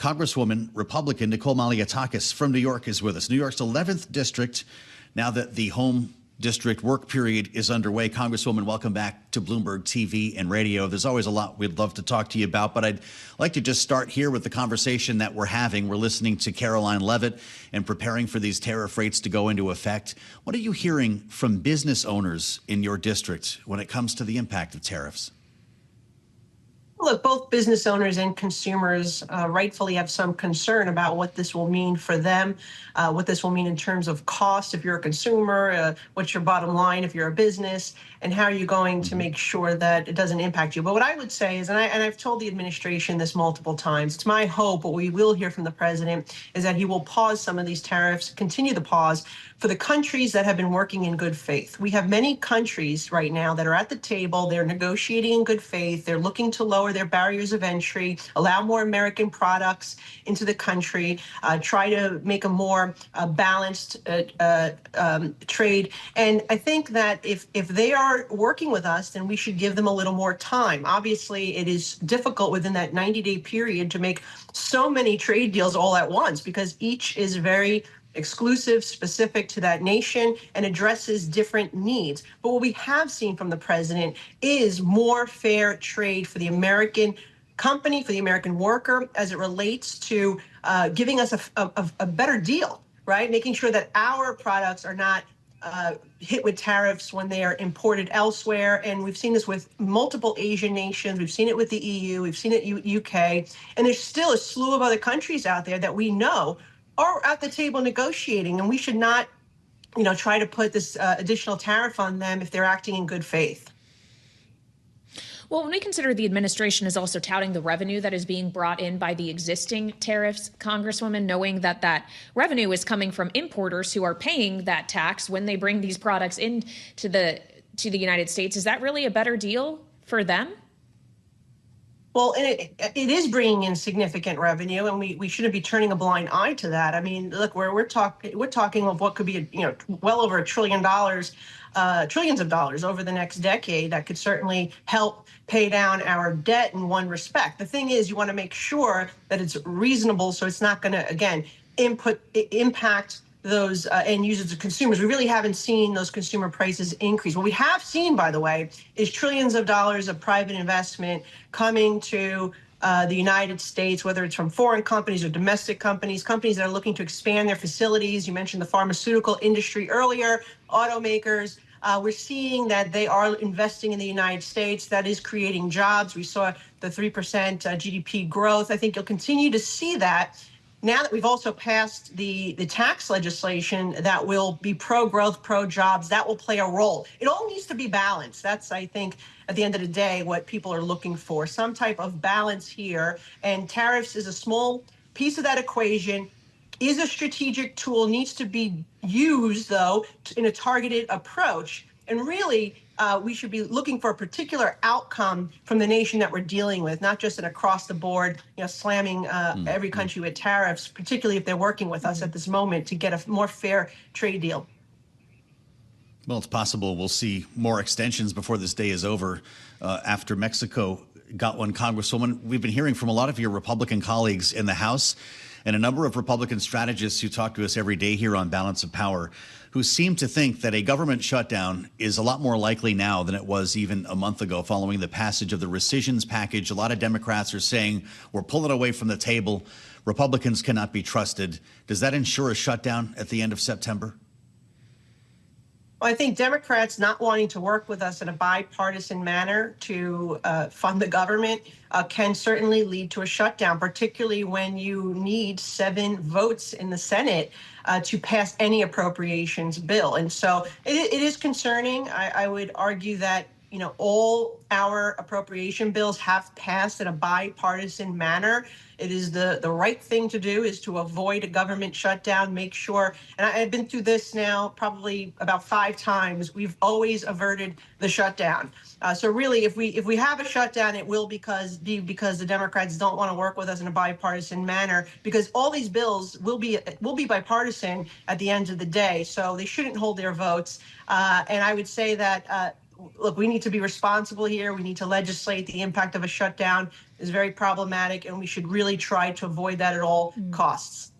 Congresswoman, Republican Nicole Malliotakis from New York is with us. New York's 11th district. Now that the home district work period is underway, Congresswoman, welcome back to Bloomberg TV and radio. There's always a lot we'd love to talk to you about, but I'd like to just start here with the conversation that we're having. We're listening to Caroline Leavitt and preparing for these tariff rates to go into effect. What are you hearing from business owners in your district when it comes to the impact of tariffs? Look, both business owners and consumers rightfully have some concern about what this will mean for them, what this will mean in terms of cost if you're a consumer, what's your bottom line if you're a business, and how are you going to make sure that it doesn't impact you. But what I would say is, and I've told the administration this multiple times, it's my hope, what we will hear from the president, is that he will pause some of these tariffs, continue the pause for the countries that have been working in good faith. We have many countries right now that are at the table. They're negotiating in good faith. They're looking to lower their barriers of entry, allow more American products into the country, try to make a more balanced trade. And I think that if they are working with us, then we should give them a little more time. Obviously, it is difficult within that 90-day period to make so many trade deals all at once because each is very exclusive, specific to that nation, and addresses different needs. But what we have seen from the president is more fair trade for the American company, for the American worker, as it relates to giving us a better deal, right? Making sure that our products are not hit with tariffs when they are imported elsewhere. And we've seen this with multiple Asian nations. We've seen it with the EU. We've seen it UK. And there's still a slew of other countries out there that we know are at the table negotiating, and we should not, try to put this additional tariff on them if they're acting in good faith. Well, when we consider the administration is also touting the revenue that is being brought in by the existing tariffs, Congresswoman, knowing that that revenue is coming from importers who are paying that tax when they bring these products into the United States, is that really a better deal for them? Well, and it is bringing in significant revenue, and we shouldn't be turning a blind eye to that. I mean, look, we're talking of what could be, well over $1 trillion, trillions of dollars over the next decade that could certainly help pay down our debt in one respect. The thing is, you want to make sure that it's reasonable, so it's not going to, again, impact those end users and consumers. We really haven't seen those consumer prices increase. What we have seen, by the way, is trillions of dollars of private investment coming to the United States, whether it's from foreign companies or domestic companies that are looking to expand their facilities. You mentioned the pharmaceutical industry earlier, automakers. We're seeing that they are investing in the United States. That is creating jobs. We saw the 3% GDP growth. I think you'll continue to see that. Now that we've also passed the tax legislation that will be pro-growth, pro-jobs, that will play a role. It all needs to be balanced. That's, I think, at the end of the day, what people are looking for, some type of balance here. And tariffs is a small piece of that equation, is a strategic tool, needs to be used, though, in a targeted approach. And really, we should be looking for a particular outcome from the nation that we're dealing with, not just an across the board, slamming every country with tariffs, particularly if they're working with us at this moment to get a more fair trade deal. Well, it's possible we'll see more extensions before this day is over after Mexico got one. Congresswoman, we've been hearing from a lot of your Republican colleagues in the House and a number of Republican strategists who talk to us every day here on Balance of Power, who seem to think that a government shutdown is a lot more likely now than it was even a month ago following the passage of the rescissions package. A lot of Democrats are saying we're pulling away from the table. Republicans cannot be trusted. Does that ensure a shutdown at the end of September? Well, I think Democrats not wanting to work with us in a bipartisan manner to fund the government can certainly lead to a shutdown, particularly when you need 7 votes in the Senate to pass any appropriations bill. And so it is concerning. I would argue that, all our appropriation bills have passed in a bipartisan manner. It is the right thing to do, is to avoid a government shutdown, make sure, and I've been through this now probably about 5 times, we've always averted the shutdown. So really, if we have a shutdown, it will be because the Democrats don't want to work with us in a bipartisan manner, because all these bills will be bipartisan at the end of the day. So they shouldn't hold their votes. And I would say that look, we need to be responsible here. We need to legislate. The impact of a shutdown is very problematic, and we should really try to avoid that at all costs.